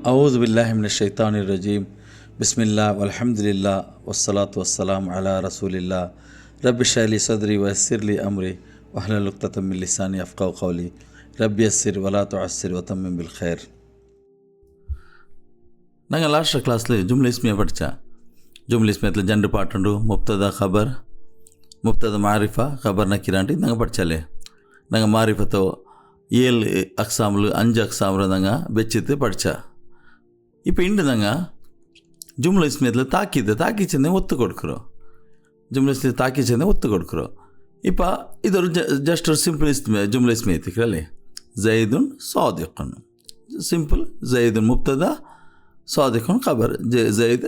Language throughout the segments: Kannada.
أعوذ بالله من الشيطان الرجيم بسم الله والحمد لله والصلاة والسلام على رسول الله رب اشرح لي صدري ويسر لي أمري واحلل عقدة من لساني يفقهوا قولي رب يسر ولا تعسر وتمم بالخير. நாங்கள் லாஸ்ட் கிளாஸில் ஜும்ல இஸ்மியா படித்தேன். ஜும்ல இஸ்மியத்தில் ஜண்டு பாட்டுண்டு முப்ததா ఖబర్ முப்ததா மாரிஃபா ఖబர் நக்கீராண்டி நாங்கள் படித்தாலே நாங்கள் மாரிஃபத்தோ 7 அக்ஸாமில் 5 அக்ஸாமில் நாங்கள் வச்சுட்டு படித்தா. இப்போ ಇಂಡುದಂಗ ಜುಮ್ಲ ಇಸ್ಮಿಯத்தில் தாக்கி சென்னை ஒத்து கொடுக்குறோம். ஜும்ல இஸ்மியத்தில் தாக்கி சென்னை ஒத்து கொடுக்குறோம். இப்போ இது ஒரு ஜஸ்ட் ஒரு சிம்பிள் இஸ்மியா ஜும்ல இஸ்மியா எத்திக்கிறல்லே ஜெய்துன் சாதிக்குன் சிம்பிள் ஜெய்துன் முப்ததா சாதிக்குன் ಖಬರ್ ಜೈದ್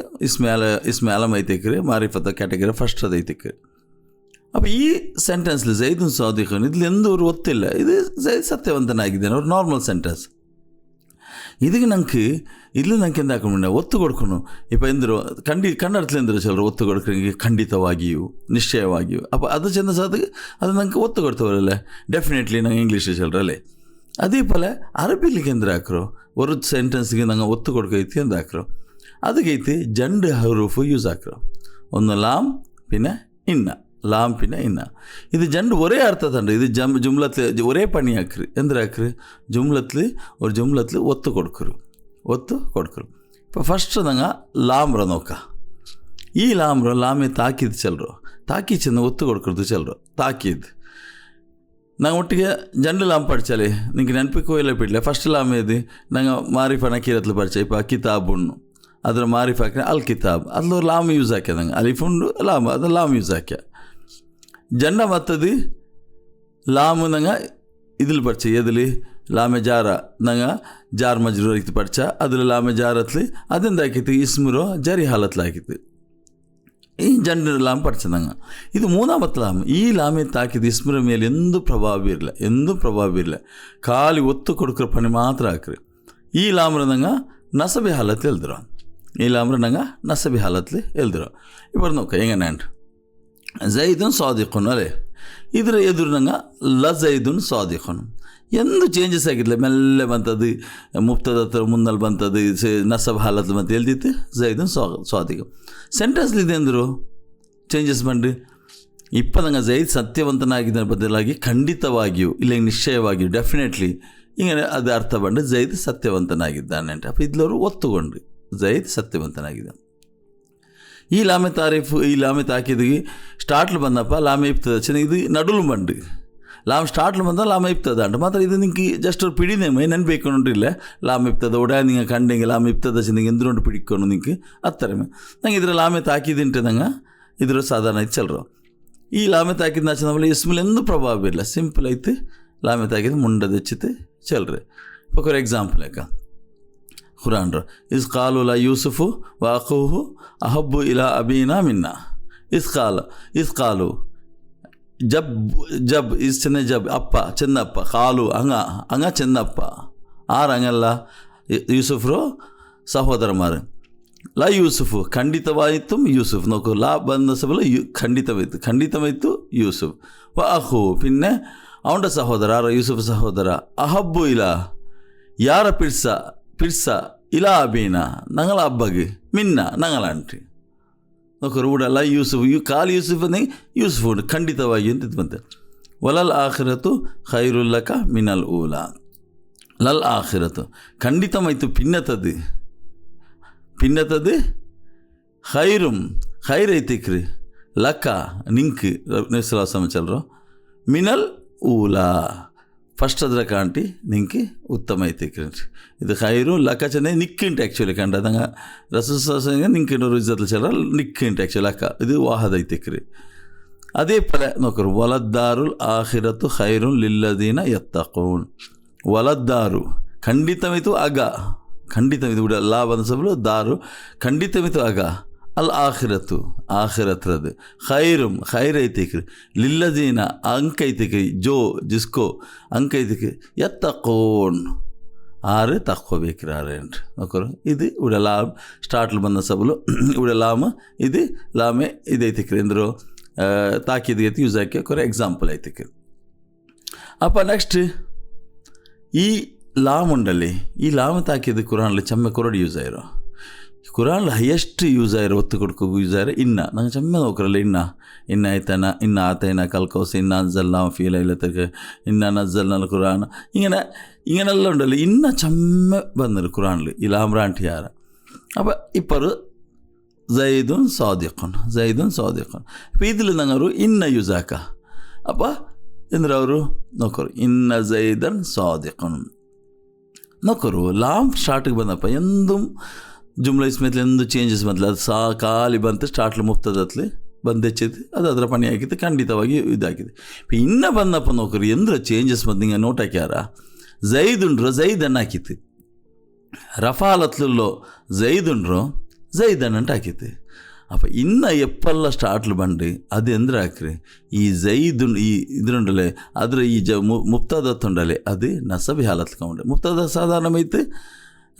ಇಸ್ಮಾಲಮ್ ಐತಿಕ್ರಿ ಮಾರಿಫತ ಕ್ಯಾಟಗರಿ ಫಸ್ಟ್ ಅದು ಐತಿಕ್ರಿ. അപ്പോൾ ഈ സെൻറ്റൻസിൽ ജയ്ദുൻ സാദിഖുൻ ഇതിൽ എന്തൊരു ഒത്തില്ല. ഇത് ജയ്ദ് സത്യವಂತನಾಗಿದ್ದಾನೆ ഒരു ನಾರ್ಮಲ್ ಸೆಂಟೆನ್ಸ್. ಇದಕ್ಕೆ ನಂಗೆ ಎಂದಾಕೊಂಡು ಒತ್ತು ಕೊಡ್ಕೊನು. ಇಪ್ಪ ಎಂದರು ಕನ್ನಡத்தில் ಎಂದರು ಚಲರು ಒತ್ತು ಕೊಡ್ಕೊಂಡ್ರೆ ಖಂಡಿತವಾಗಿಯೂ ನಿಶ್ಚಯವಾಗಿಯೂ ಅಪ್ಪ ಅದು ಚೆಂದ ಸಾಧಿಗೆ ಅದು ನಂಗೆ ಒತ್ತು ಕೊಡ್ತವರಲ್ಲ ಡೆಫಿನೆಟ್ಲಿ ನಂಗೆ ಇಂಗ್ಲೀಷ್ ಚಲರಲ್ಲೇ. அதே போல் அரபிலுக்கு எந்த ஆக்குறோம் ஒரு சென்டென்ஸுக்கு நாங்கள் ஒத்து கொடுக்கೈತಿ ಎಂದು ಹಾಕ್ರೋ ಅದಕ್ಕೈತಿ ಜಂಡು ಹರೂಫು ಯೂಸ್ ಹಾಕ್ರೋ. ಒಂದು ಲಾಮ್ ಪಿನ್ನ ಇನ್ನ ಲಾಮ್ ಪಿನ್ನ ಇನ್ನ இது ஜண்டு ஒரே அர்த்தத்தாண்டு. இது ஜும்லத்தில் ஒரே பண்ணி ஆக்குரு எந்த ஆக்குரு ஒரு ஜும்லத்தில் ஒத்து கொடுக்குறோம். இப்போ ஃபஸ்ட்டு நாங்கள் லாம்ರ ನೋಕ ಈ ಲಾಮೆ ತಾಕಿದ್ ಚಲ್ರೋ ತಾಕಿ ಚೆಂದ ಒತ್ತು ಕೊಡ್ಕೊಡ್ದು ಚಲ್ರೋ ತಾಕಿದ್ நாங்கள் ஒட்டிಗೆ ஜண்டு லாம் படித்தாலே நீங்கள் ನೆನಪಿಕೋ ಇಲ್ಲ ಬಿಡಲೆ ಫಸ್ಟ್ ಲಾಮ್ ಇದು நாங்கள் ಮಾರಿಫಾ ನಕೀರತ್ಲು படித்தா. இப்போ ಕಿತಾಬ್ ಉಣ್ಣು ಅದರ ಮಾರಿಫಾ ಹಾಕಿ ಅಲ್ ಕಿತಾಬ್ அதில் ஒரு ಲಾಮ್ ಯೂಸ್ ಹಾಕ್ಯದಂಗೆ ಅಲಿಫುಂಡು ಲಾಮ್ ಅದು ಲಾಮ್ ಯೂಸ್ ಹಾಕ್ಯ. ಜಂಡ ಮತ್ತದು ಲಾಮು ನಂಗೆ ಇದಿಲ್ படிச்ச ಎದಿಲಿ ಲಾಮೆ ಜಾರ ನಂಗೆ ಜಾರ್ ಮಜ್ರೂರ್ ಆಗಿತ್ತು படிச்ச அதில் ಲಾಮೆ ಜಾರತ್ಲಿ ಅದರಿಂದ ಹಾಕಿತ್ತು ಇಸ್ಮುರೋ ಜರಿ ಹಾಲತ್ಲು ಹಾಕಿತ್ತು. ಈ ಜಂಡು ಲಾಮ್ പഠിച്ചതങ്ങ. ಇದು ಮೂನಾಮತ್ತು ಲಾಮ್. ಈ ಲಾಮೆ ತಾಕಿದ ಇಸ್ಮರ ಮೇಲೆ ಎಂದೂ ಪ್ರಭಾವ ಇರಲ್ಲ ಖಾಲಿ ಒತ್ತು ಕೊಡ್ಕರ ಪಣಿ ಮಾತ್ರ ಹಾಕ್ರಿ. ಈ ಲಾಮ್ರ ನಂಗೆ ನಸಬಿ ಹಾಲತ್ಲಿ ಎಲ್ದಿರೋ ನಸಬಿ ಹಾಲತ್ಲಿ ಎಲ್ದಿರೋ. ಇವರು ನೋಕ ಹೆಂಗೆ ನಂಟು ಜೈದುನ್ ಸಾದಿಖುನ್ ಅಲ್ಲೇ ಇದರ ಎದುರು ನಂಗೆ ಲಜೈದುನ್ ಸಾದಿಖುನ್ ಎಂದು ಚೇಂಜಸ್ ಆಗಿರಲಿಲ್ಲ. ಮೆಲ್ಲೆ ಬಂತದ್ದು ಮುಫ್ತದ ಹತ್ರ ಮುನ್ನಲ್ಲಿ ಬಂತದ್ದು ನಸಬ್ ಹಾಲತ್ ಮತ್ತು ಎಲ್ದಿತ್ತು ಜೈದುನ್ ಸಾದಿಖ್ ಸೆಂಟೆನ್ಸ್ಲಿ ಇದೆ ಅಂದರು ಚೇಂಜಸ್ ಮಾಡಿ. ಇಪ್ಪ ನಂಗೆ ಜೈದ್ ಸತ್ಯವಂತನಾಗಿದ್ದ ಬದಲಾಗಿ ಖಂಡಿತವಾಗಿಯೂ ಇಲ್ಲ ನಿಶ್ಚಯವಾಗಿಯೂ ಡೆಫಿನೆಟ್ಲಿ ಹಿಂಗೆ ಅದು ಅರ್ಥ ಬಂದು ಜೈದ್ ಸತ್ಯವಂತನಾಗಿದ್ದಾನೆ ಅಂತ. അപ്പോൾ ಇದ್ಲವರು ಒತ್ತುಕೊಂಡು ಜೈದ್ ಸತ್ಯವಂತನಾಗಿದ್ದಾನೆ. ಈ ಲಾಮೆ ತಾರೀಫು ಈ ಲಾಮೆ ತಾಕಿದಿಗೆ ಸ್ಟಾರ್ಟ್ಲು ಬಂದಪ್ಪ ಲಾಮೆ ಇಪ್ತದ ಚೆನ್ನಾಗಿ ಇದು ನಡುಲು ಬಂಡು ಲಾಮ್ ಸ್ಟಾರ್ಟ್ಲು ಬಂದ ಲಾಮೆ ಇಪ್ತದ ಅಂಟ ಮಾತ್ರ ಇದು ನಿಂಗೆ ಜಸ್ಟ್ ஒரு பிடினே ನೆನಪೇಕೊಂಡ್ರಿಲ್ಲ ಲಾಮೆ ಇಪ್ತದ ಒಡ ನಿಂಗೆ ಕಂಡೆಂಗೆ ಲಾಮೆ ಇಪ್ತದ ಚೆನ್ನಾಗಿ ಎಂದ್ಕೊಂಡು ಪಿಡಿಕೊಂಡು ನಿಂಗೆ ಅತ್ತರಮೆ ನಂಗೆ ಇದರ ಲಾಮೆ ತಾಕಿದಿಂಟೆ ನಂಗೆ ಇದರ ಸಾಧಾರಣ ಐತೆ ಚಲ್ರೋ. ಈ ಲಾಮೆ ತಾಕಿದ ನಾಚನವಲ್ಲ ಇಸ್ಮಿಲ್ ಎಂದೂ ಪ್ರಭಾವ ಇಲ್ಲ ಸಿಂಪಲ್ ಐತೆ ಲಾಮೆ ತಾಕಿದ ಮುಂಡದ ಹೆಚ್ಚಿತೆ ಚಲ್ರಿ. ഇപ്പോൾ ഒരു എക്സാമ്പിൾ ആക്കാം ഖുറാൻ ഇസ് ഖാലു ല യൂസുഫു വഅഖൂഹു അഹബ്ബു ഇലാ അബീനാ മിന്നാ ഇസ് ഖാലു ಜಬ್ ಇಸ್ ಚೆನ್ನ ಜಬ್ ಅಪ್ಪ ಚೆನ್ನಪ್ಪ ಕಾಲು ಅಂಗ ಚೆನ್ನಪ್ಪ ಅಂಗಲ್ಲ ಯೂಸುಫ್ರು ಸಹೋದರಮಾರು ಲಾ ಯೂಸುಫು ಖಂಡಿತವಾಯಿತು ಯೂಸುಫ್ ನೋಕು ಲಾ ಬಂದ ಸಬಲು ಖಂಡಿತವಾಯಿತು ಯೂಸುಫ್ ವ ಅಹು ಪಿನ್ನೆ ಅವನ ಸಹೋದರ ಯೂಸುಫ್ ಸಹೋದರ ಅಹಬ್ಬು ಇಲ್ಲ ಯಾರ ಪಿರ್ಸ ಇಲಾ ಅಬೀನ ನಂಗಳ ಹಬ್ಬಗೆ ಮಿನ್ನ ನಂಗಳಂಟ್ರಿ ನೋಕರು ಊಡಲ್ಲ ಯೂಸುಫ್ ಕಾಲು ಯೂಸುಫ್ ಅಂದ್ರೆ ಯೂಸುಫ್ ಉಂಟು ಖಂಡಿತವಾಗಿ ಅಂತ ಬಂತೆ. ವಲಲ್ ಆಖಿರತು ಖೈರುಲ್ಲಕ ಮಿನಲ್ ಊಲಾ ಲಲ್ ಆಖಿರತು ಖಂಡಿತಮಾಯ್ತು ಪಿನ್ನತದು ಖೈರ್ ಐತಿಕ್ರಿ ಲಕ್ಕ ನಿಂಕ್ ನಿಸ್ಲಾಸಮ ಚಲ್ರೋ ಮಿನಲ್ ಊಲಾ ಫಸ್ಟ್ ಅದರ ಕಾಂಟಿ ನಿಂಗೆ ಉತ್ತಮ ಐತಿಕ್ರಿ. ಇದು ಖೈರು ಲಕ್ಕ ಚೆನ್ನ ನಿಕ್ಕಿಂಟು ಆ್ಯಕ್ಚುಲಿ ಕಂಡ ನಂಗೆ ರಸೂಲ್ ನಿಂಕಿನೋರು ಇಜ್ಜತ್ಲು ಚಲ ನಿಕ್ಕಿಂಟು ಆ್ಯಕ್ಚುಲಿ ಲಕ್ಕ ಇದು ವಾಹದ ಐತಿಕ್ರಿ. ಅದೇ ಪಲ ನೋಕರು ವಲದ್ದಾರುಲ್ ಆಖಿರತು ಖೈರುನ್ ಲಿಲ್ಲದೀನ ಯತ್ತಖೂನ್ ವಲದ್ದಾರು ಖಂಡಿತವಿತು ಖಂಡಿತವಿತು ಉಡ ಲಾ ಬಂದ ಸಬಲು ದಾರು ಖಂಡಿತವಿತು ಅಲ್ ಆಖಿರತ್ರದು ಖೈರ್ ಐತಿಕ್ರಿ ಲಿಲ್ಲದೀನ ಅಂಕ ಐತಿಕ್ರಿ ಜಿಸ್ಕೋ ಅಂಕ ಐತಿಕ್ರಿ ಯತ್ತಖೂನ್ ಆರು ತಕ್ಕೋಬೇಕ್ರಿ ಆರೇನ್ರಿ ನೋಕರು ಇದು ಉಡ ಲಾಮ್ ಸ್ಟಾರ್ಟ್ಲು ಬಂದ ಸಬಲು ಉಡ ಲಾಮ್ ಇದು ಲಾಮೆ ಇದು ಐತಿಕ್ರಿ ಅಂದರು ತಾಕಿದ ಐತಿ ಯೂಸ್ ಹಾಕಿ ಕೊರೆ ಎಕ್ಸಾಂಪಲ್ ಐತಿಕ್ರಿ. ಅಪ್ಪ ನೆಕ್ಸ್ಟ್ ಈ ಲಾಮ್ ಉಂಡಲ್ಲಿ ಈ ಲಾಮ್ ತಾಕಿದ ಕುರಾನ್ಲಿ ಚೆಮ್ಮೆ ಕೊರಡು ಯೂಸ್ ಆಯಿರೋ ಕುರಾನ್ಲಿ ಹೈಯೆಸ್ಟ್ ಯೂಸ್ ಆಯಿರೋ ಒತ್ತು ಕೊಡ್ಕೋ ಯೂಸ್ ಆಯಿರೋ ನಂಗೆ ಚೆಮ್ಮೆ ನೋಕ್ರಲ್ಲ ಇನ್ನ ಆಯ್ತಾನ ಇನ್ನ ಆತೈನ ಕಲ್ಕೋಸ ಇನ್ನ ಅನ್ಸಲ್ ನಾವು ಫೀಲ್ ಇಲ್ಲತ್ತಕ್ಕೆ ಇನ್ನ ನಜ್ಜಲ್ನಲ್ಲಿ ಕುರಾನ್ ഇങ്ങനെല്ലാം ഉണ്ടല്ലോ ഇന്ന ചമ്മ വന്നൊരു ഖുറാനിൽ ഇലാമ്രാൻറ്റി ആര അപ്പം ഇപ്പറ് ജയ്ദുൻ സാദിഖുൻ അപ്പം ഇതിൽ ഞങ്ങൾ ഇന്ന യൂസ് ആക്കുക അപ്പം എന്തിനാ ಅವರು നോക്കರು ഇന്ന ജയ്ദൻ സാദിഖുൻ നോക്കರು ಲಾಮ್ ಸ್ಟಾರ್ಟಿಗೆ ಬಂದಪ್ಪ ಎಂದುം ಜುಮ್ಲಾ ಇಸ್ಮೇತ್ಲಿ ಎಂದು ಚೇಂಜಸ್ ಬಂತಲ್ಲ ಅದು ಖಾಲಿ ಬಂತು ಸ್ಟಾರ್ಟ್ಲಿ ಮುಫ್ತದತ್ಲಿ ಬಂದು ಹೆಚ್ಚೈತಿ ಅದು ಅದರ ಪಣಿ ಹಾಕಿತ್ತು ಖಂಡಿತವಾಗಿ ಇದಾಗಿದೆ ಇನ್ನು ಬಂದಪ್ಪ ನೋಕರು ಎಂದ್ರ ಚೇಂಜಸ್ ಬಂದು ಹಿಂಗೆ ನೋಟ್ ಹಾಕ್ಯಾರ ಜೈದುಂಡ್ರು ಜೈದನ್ ಹಾಕಿತ್ತು ರಫಾಲತ್ಲುಲ್ಲೋ ಜೈದುಂಡ್ರು ಜೈದನ್ ಅಂತ ಹಾಕಿತ್ತು ಅಪ್ಪ ಇನ್ನು ಎಪ್ಪಲ್ಲ ಸ್ಟಾರ್ಟ್ಲು ಬಂದು ಅದು ಎಂದ್ರೆ ಹಾಕ್ರಿ ಈ ಜೈದುನ್ ಈ ಇದ್ರುಂಡಲೆ ಅದ್ರ ಈ ಮುಫ್ತದತ್ತುಂಡಲೆ ಅದು ನಸಬಿ ಹಾಲತ್ಕೊಂಡೆ ಮುಫ್ತದ ಸಾಧಾರಣ ಐತೆ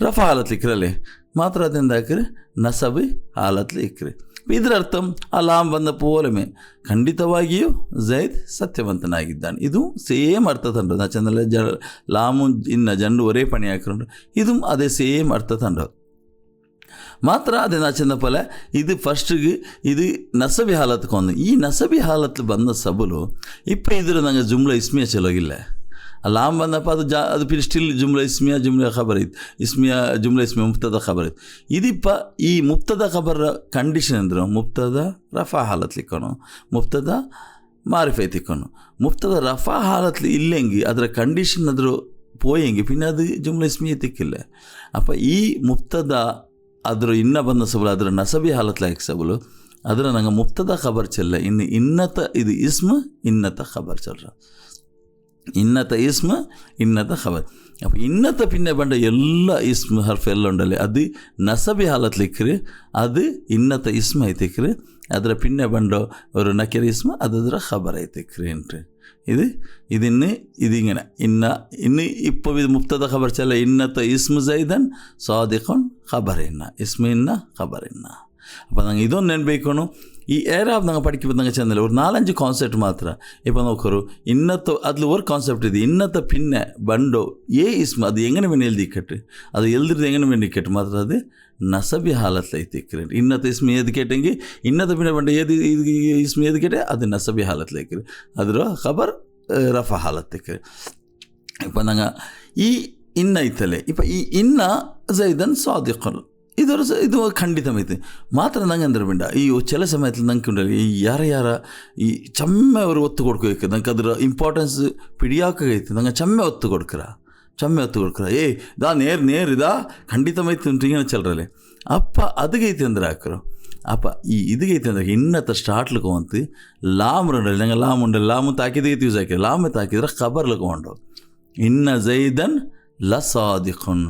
ರಫಾ ಹಾಲತ್ಲಿ ಇಕ್ರಲೆ ಮಾತ್ರ ಅದರಿಂದ ಹಾಕ್ರಿ ನಸಬಿ ಹಾಲತ್ಲಿ ಇಕ್ರಿ ಇದರ ಅರ್ಥ ಆ ಲಾಮ್ ಬಂದ ಪೋಲಮೆ ಖಂಡಿತವಾಗಿಯೂ ಜೈದ್ ಸತ್ಯವಂತನಾಗಿದ್ದಾನೆ ಇದು ಸೇಮ್ ಅರ್ಥ ತಂಡ ನಚಂದಲ್ಲ ಲಾಮು ಇನ್ನು ಜಂಡು ಒರೇ ಪಣಿ ಹಾಕೊಂಡು ಇದು ಅದೇ ಸೇಮ್ ಅರ್ಥ ತಂಡ ಮಾತ್ರ ಅದೇ ನಚಂದ ಫಲ ಇದು ಫಸ್ಟಿಗೆ ಇದು ನಸಬಿ ಹಾಲತ್ಕೊಂದು ಈ ನಸಬಿ ಹಾಲತ್ತು ಬಂದ ಸಬಲು ಇಪ್ಪ ಇದ್ರ ನಂಗೆ ಜುಮ್ಲಾ ಇಸ್ಮಿಯಾ ಚಲೋಗಿಲ್ಲ ಲಾಮ್ ಬಂದಪ್ಪ ಅದು ಫಿರ್ ಸ್ಟಿಲ್ ಜುಮ್ಲಾ ಇಸ್ಮಿಯಾ ಜುಮ್ಲಾ ಖಬರ್ ಐತೆ ಜುಮ್ಲಾ ಇಸ್ಮಿಯಾ ಮುಫ್ತದ ಖಬರ್ ಐತೆ ಇದಿಪ್ಪ ಈ ಮುಫ್ತದ ಖಬರ ಕಂಡೀಷನ್ ಅಂದ್ರೆ ಮುಫ್ತದ ರಫಾ ಹಾಲತ್ಲಿಕ್ಕನು ಮುಫ್ತದ ಮಾರಿಫೈ ತಿಕ್ಕನು ಮುಫ್ತದ ರಫಾ ಹಾಲತ್ಲಿ ಇಲ್ಲೆಂಗಿ ಅದರ ಕಂಡೀಷನ್ ಅದ್ರ ಪೋಯಂಗಿ ಪಿನ್ನ ಅದು ಜುಮ್ಲಾ ಇಸ್ಮಿಯಾ ತಿಕ್ಕಿಲ್ಲ ಅಪ್ಪ ಈ ಮುಫ್ತದ ಅದ್ರ ಇನ್ನ ಬಂದ ಸಬಲು ಅದರ ನಸಬಿ ಹಾಲತ್ಲಾಯಕ್ ಸಬಲು ಅದರ ನಂಗೆ ಮುಫ್ತದ ಖಬರ್ ಚೆಲ್ಲ ಇನ್ನು ಇನ್ನತ ಇದು ಇಸ್ಮ ಇನ್ನತ ಖಬರ್ ಚಲ್ರ ಇನ್ನತ ಇಸ್ಮ ಇನ್ನತ ಖಬರ್ അപ്പോൾ ഇന്നത്തെ പിന്നെ വേണ്ട എല്ലാ ഇസ്മ ഹർഫ് എല്ലാം ഉണ്ടല്ലേ അത് നസബി ഹാലത്തിലിക്കറ് അത് ഇന്നത്തെ ഇസ്മ ആയിത്തിക്കറ് ಅದರ പിന്നെ വേണ്ട ഒരു നക്കിര ഇസ്മ അതದ್ರ ಖಬರ್ ಆಯ್ತಿಕ್ರಿ ಅಂತ ഇതിന് ഇതിങ്ങനെ ഇന്ന് ഇപ്പോൾ ഇത് മുഫ്തദ ഖബർ ചെല്ല ഇന്നത്തെ ഇസ്മ സൈദൻ സാദിഖുൻ ഖബർ ഇന്ന ഇസ്മ ഇന്ന ഖബർ ഇന്ന അപ്പോൾ ನಂಗೆ ಇದೊಂದು ನೆನಪೇಕೋನು ಈ ಏರಾಬ್ ನಂಗೆ പഠിക്കുമ്പോൾ ನಂಗೆ ಚೆಂದಿಲ್ಲ ഒരു 4-5 ಕಾನ್ಸೆಪ್ಟ್ ಮಾತ್ರ ഇപ്പോൾ നോക്കൂ ഇന്നത്തെ അതിൽ ഒരു കോൺസെപ്റ്റ് ഇത് ഇന്നത്തെ പിന്നെ ബണ്ടോ ഇസ്മ അത് എങ്ങനെ വേണ്ടി എഴുതിക്കട്ടെ അത് എഴുതിയത് എങ്ങനെ വേണ്ടി കേട്ട് മാത്രം അത് നസബി ഹാലത്തിലേക്ക് ഇന്നത്തെ ഇസ്മ ഏത് കേട്ടെങ്കിൽ ഇന്നത്തെ പിന്നെ ബണ്ട ഏത് ഇസ്മ ഏത് കേട്ടെ അത് നസബി ഹാലത്തിലേക്ക് ಅದರ ಖಬರ್ ರಫಾ ಹಾಲತ್ತಕ್ಕೆ ഇപ്പോൾ ನಂಗೆ ಈ ಇನ್ನ ಐತಲೆ ഇപ്പോൾ ಈ ಇನ್ನ ಜೈದನ್ ಸಾದಿಖನ್ ಇದು ಖಂಡಿತಮೈತಿ ಮಾತ್ರ ನಂಗೆ ಅಂದ್ರೆ ಬಿಂಡ ಈ ಚಿಲ ಸಮಯದಲ್ಲಿ ನಂಗೆ ಉಂಡಲ್ಲಿ ಈ ಯಾರ ಈ ಚಮ್ಮೆ ಅವರು ಒತ್ತು ಕೊಡ್ಕೋಬೇಕು ನಂಗೆ ಅದರ ಇಂಪಾರ್ಟೆನ್ಸ್ ಪಿಡಿಯಾಕೈತಿ ನಂಗೆ ಚಮ್ಮೆ ಒತ್ತು ಕೊಡ್ಕರ ದಾ ನೇರ್ ಇದಾ ಖಂಡಿತಮೈತಿ ಉಂಟು ಹಿಂಗೆ ಚಲ್ರಲೆ ಅಪ್ಪ ಅದಗೈತಿ ಅಂದ್ರೆ ಹಾಕರು ಅಪ್ಪ ಈ ಇದಗೈತಿ ಅಂದ್ರೆ ಇನ್ನತ್ತ ಸ್ಟಾರ್ಟ್ಲಿಗೆ ಹೋಗಂತು ಲಾಮ್ ಉಂಡಲ್ಲಿ ನಂಗೆ ಲಾಮ್ ಉಂಡಲ್ಲಿ ಲಾಮು ತಾಕಿದೈತಿ ಯೂಸ್ ಹಾಕಿ ಲಾಮೆ ತಾಕಿದ್ರೆ ಖಬರ್ಲಿಗೆ ಹೊಂಡು ಇನ್ನ ಜೈದನ್ ಲಸಾದಿಖುನ್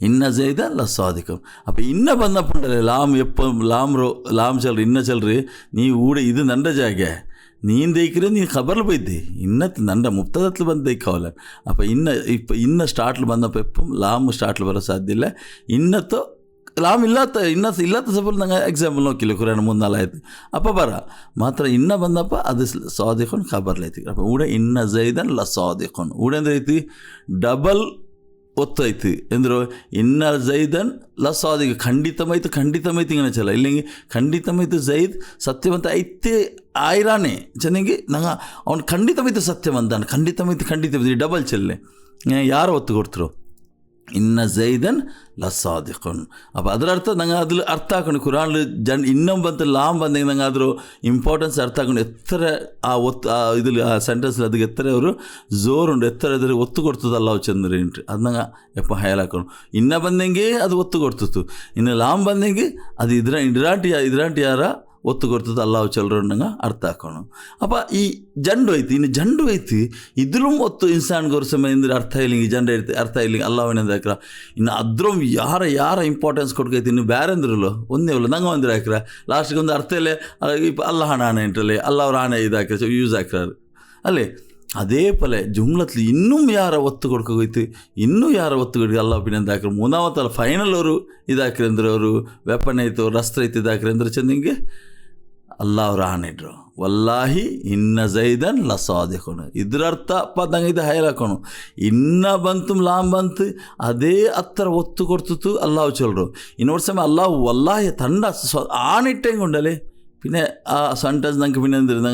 ಇನ್ನ ಜೈದನ್ ಲಸಾದಿಖುನ್ അപ്പോൾ ഇന്ന ಬಂದಪ್ಪುಂಡಲೆ ಲಾಮ್ ಎಪ್ಪ ಲಾಮ್ ಚಲ್ರಿ ಇನ್ನ ಚಲ್ರಿ ನೀವು ಊಡ ಇದು ನಂಡ ಜಾಗೆ ನೀನು ದೈಕ್ರೆ ನೀನು ಖಬರ್ಲು ಬೈದ್ದಿ ಇನ್ನತ್ತು ನಂಡ ಮುಫ್ತದತ್ಲು ಬಂದು ದೈಕಾವಲ್ಲ അപ്പോൾ ಇನ್ನ ಸ್ಟಾರ್ಟ್ಲು ಬಂದಪ್ಪ ಎಪ್ಪ ಲಾಮ್ ಸ್ಟಾರ್ಟ್ಲು ಬರೋ ಸಾಧ್ಯ ಇಲ್ಲ ಇನ್ನತ್ತು ಲಾಮ್ ಇಲ್ಲತ್ತ ಸಬಲ್ ನಂಗೆ ಎಕ್ಸಾಂಪಲ್ ನೋಕಿಲ್ಲ ಕುರಾನ್ 3-4 ಆಯ್ತು ಅಪ್ಪ ಬರ ಮಾತ್ರ ಇನ್ನ ಬಂದಪ್ಪ ಅದು ಸಾದಿಖುನ್ ಖಬರ್ಲೈತಿ ಅಪ್ಪ ಊಡ ಇನ್ನ ಜೈದನ್ ಲಸಾದಿಖುನ್ ಊಡ ಅಂದ್ರೆ ಐತಿ ಡಬಲ್ ಒತ್ತು ಐತಿ ಎಂದ್ರು ಇನ್ನ ಜೈದನ್ ಲಸಾದಿಗೆ ಖಂಡಿತಮೈತು ಹಿಂಗೆ ಚಲ ಇಲ್ಲಿಂಗೆ ಖಂಡಿತಮೈತು ಜೈದ್ ಸತ್ಯವಂತ ಐತೆ ಆಯ್ರಾನೆ ಚೆನ್ನಾಗಿ ನಂಗೆ ಅವ್ನು ಖಂಡಿತಮೈತು ಸತ್ಯವಂತ ಖಂಡಿತಮೈತು ಡಬಲ್ ಚೆಲ್ಲೆ ಯಾರು ಒತ್ತು ಕೊಡ್ತರು ಇನ್ನ ಜೈದನ್ ಲಸಾದಿಖುನ್ അപ്പോൾ ಅದರ ಅರ್ಥ ನಂಗೆ ಅದ್ರ ಅರ್ಥ ಹಾಕೊಂಡು ಕುರಾನ್ಲು ಇನ್ನೊಂದು ಬಂತು ಲಾಮ್ ಬಂದಾಗ ನಂಗೆ ಅದ್ರ ಇಂಪಾರ್ಟೆನ್ಸ್ ಅರ್ಥ ಹಾಕೊಂಡು ಎತ್ತರ ಆ ಒತ್ತು ಇದ್ರಲ್ಲಿ ಆ ಸೆಂಟೆನ್ಸ್ ಅದಕ್ಕೆ ಎತ್ತರ ಅವರು ಜೋರುಂಡು ಎತ್ತರ ಅದ್ರ ಒತ್ತು ಕೊಡ್ತದಲ್ಲ ಅವು ಚಂದ್ರಿ ಉಂಟು ಅದು ನಂಗೆ ಎಪ್ಪ ಹೇಳ ಹಾಕೊಂಡು ಇನ್ನ ಬಂದಂಗೆ ಅದು ಒತ್ತು ಕೊಡ್ತಿತ್ತು ಇನ್ನು ಲಾಮ್ ಬಂದಂಗೆ ಅದು ಇದ್ರಾಂಟಿ ಯಾರ ಒತ್ತು ಕೊಡ್ತದೆ ಅಲ್ಲಾವು ಚಲ್ರಂಗೆ ಅರ್ಥ ಹಾಕೋಣ ಅಪ್ಪ ಈ ಜಂಡು ಐತಿ ಇದ್ರೂ ಒತ್ತು ಇನ್ಸಾನ್ ಗೌರಸಮ ಅಂದ್ರೆ ಅರ್ಥ ಇಲ್ಲ ಈ ಜಂಡ ಐತಿ ಅರ್ಥ ಇಲ್ಲ ಅಲ್ಲಾವನೇಂದು ಹಾಕ್ರ ಇನ್ನು ಅದ್ರೂ ಯಾರ ಇಂಪಾರ್ಟೆನ್ಸ್ ಕೊಡ್ಕೈತಿ ಇನ್ನು ಬೇರೆ ಅಂದ್ರಲ್ಲ ಒಂದೇ ಇಲ್ಲ ನಂಗೆ ಒಂದ್ರೆ ಹಾಕ್ರ ಲಾಸ್ಟಿಗೆ ಒಂದು ಅರ್ಥ ಇಲ್ಲ ಇಪ್ಪ ಅಲ್ಲ ಹಣ ಇಂಟಲ್ಲಿ ಅಲ್ಲ ಅವ್ರ ಹಣ ಇದು ಹಾಕ್ರ ಯೂಸ್ ಹಾಕ್ರಾರು ಅಲ್ಲೇ ಅದೇ ಪಲೆ ಜುಮ್ಲತ್ಲಿ ಇನ್ನೂ ಯಾರ ಒತ್ತು ಕೊಡ್ಕೋಗೈತಿ ಅಲ್ಲ ಪಿನಂತ ಹಾಕ್ರಿ ಮೂನಾವತ್ತಲ್ಲ ಫೈನಲ್ ಅವರು ಇದಾಕ್ರಿ ಅಂದ್ರೆ ಅವರು ವೆಪನ್ ಐತೆ ಅವ್ರು ಅಸ್ತ್ರ ಐತೆ ಇದಾಕ್ರಿ ಅಂದ್ರೆ ಚೆಂದಂಗೆ ಅಲ್ಲಾಹ್ ರಾಣಿಡ್ರು ವಲ್ಲಾಹಿ ಇನ್ನ ಜೈದನ್ ಲ ಸಾದಿಖುನ್. ಇದರರ್ಥ ಪದಂಗ ಇದು ಹೈರಾಕೋಣು ಇನ್ನ ಬಂತು ಲಾಮ್ ಬಂತು ಅದೇ ಅತ್ತರ ಒತ್ತು ಕೊಡ್ತು ಅಲ್ಲಾಹ್ ಚೊಲ್ರು. ಇನ್ನೊಂದು ಸಮಯ ಅಲ್ಲಾಹ್ ವಲ್ಲಾಹಿ ತಂಡ ಆಣಿಟ್ಟೆಂಗೆ ಉಂಡಲೆ പിന്നെ ആ സെൻറ്റൻസ് ഞങ്ങൾക്ക് പിന്നെ എന്തിരുന്ന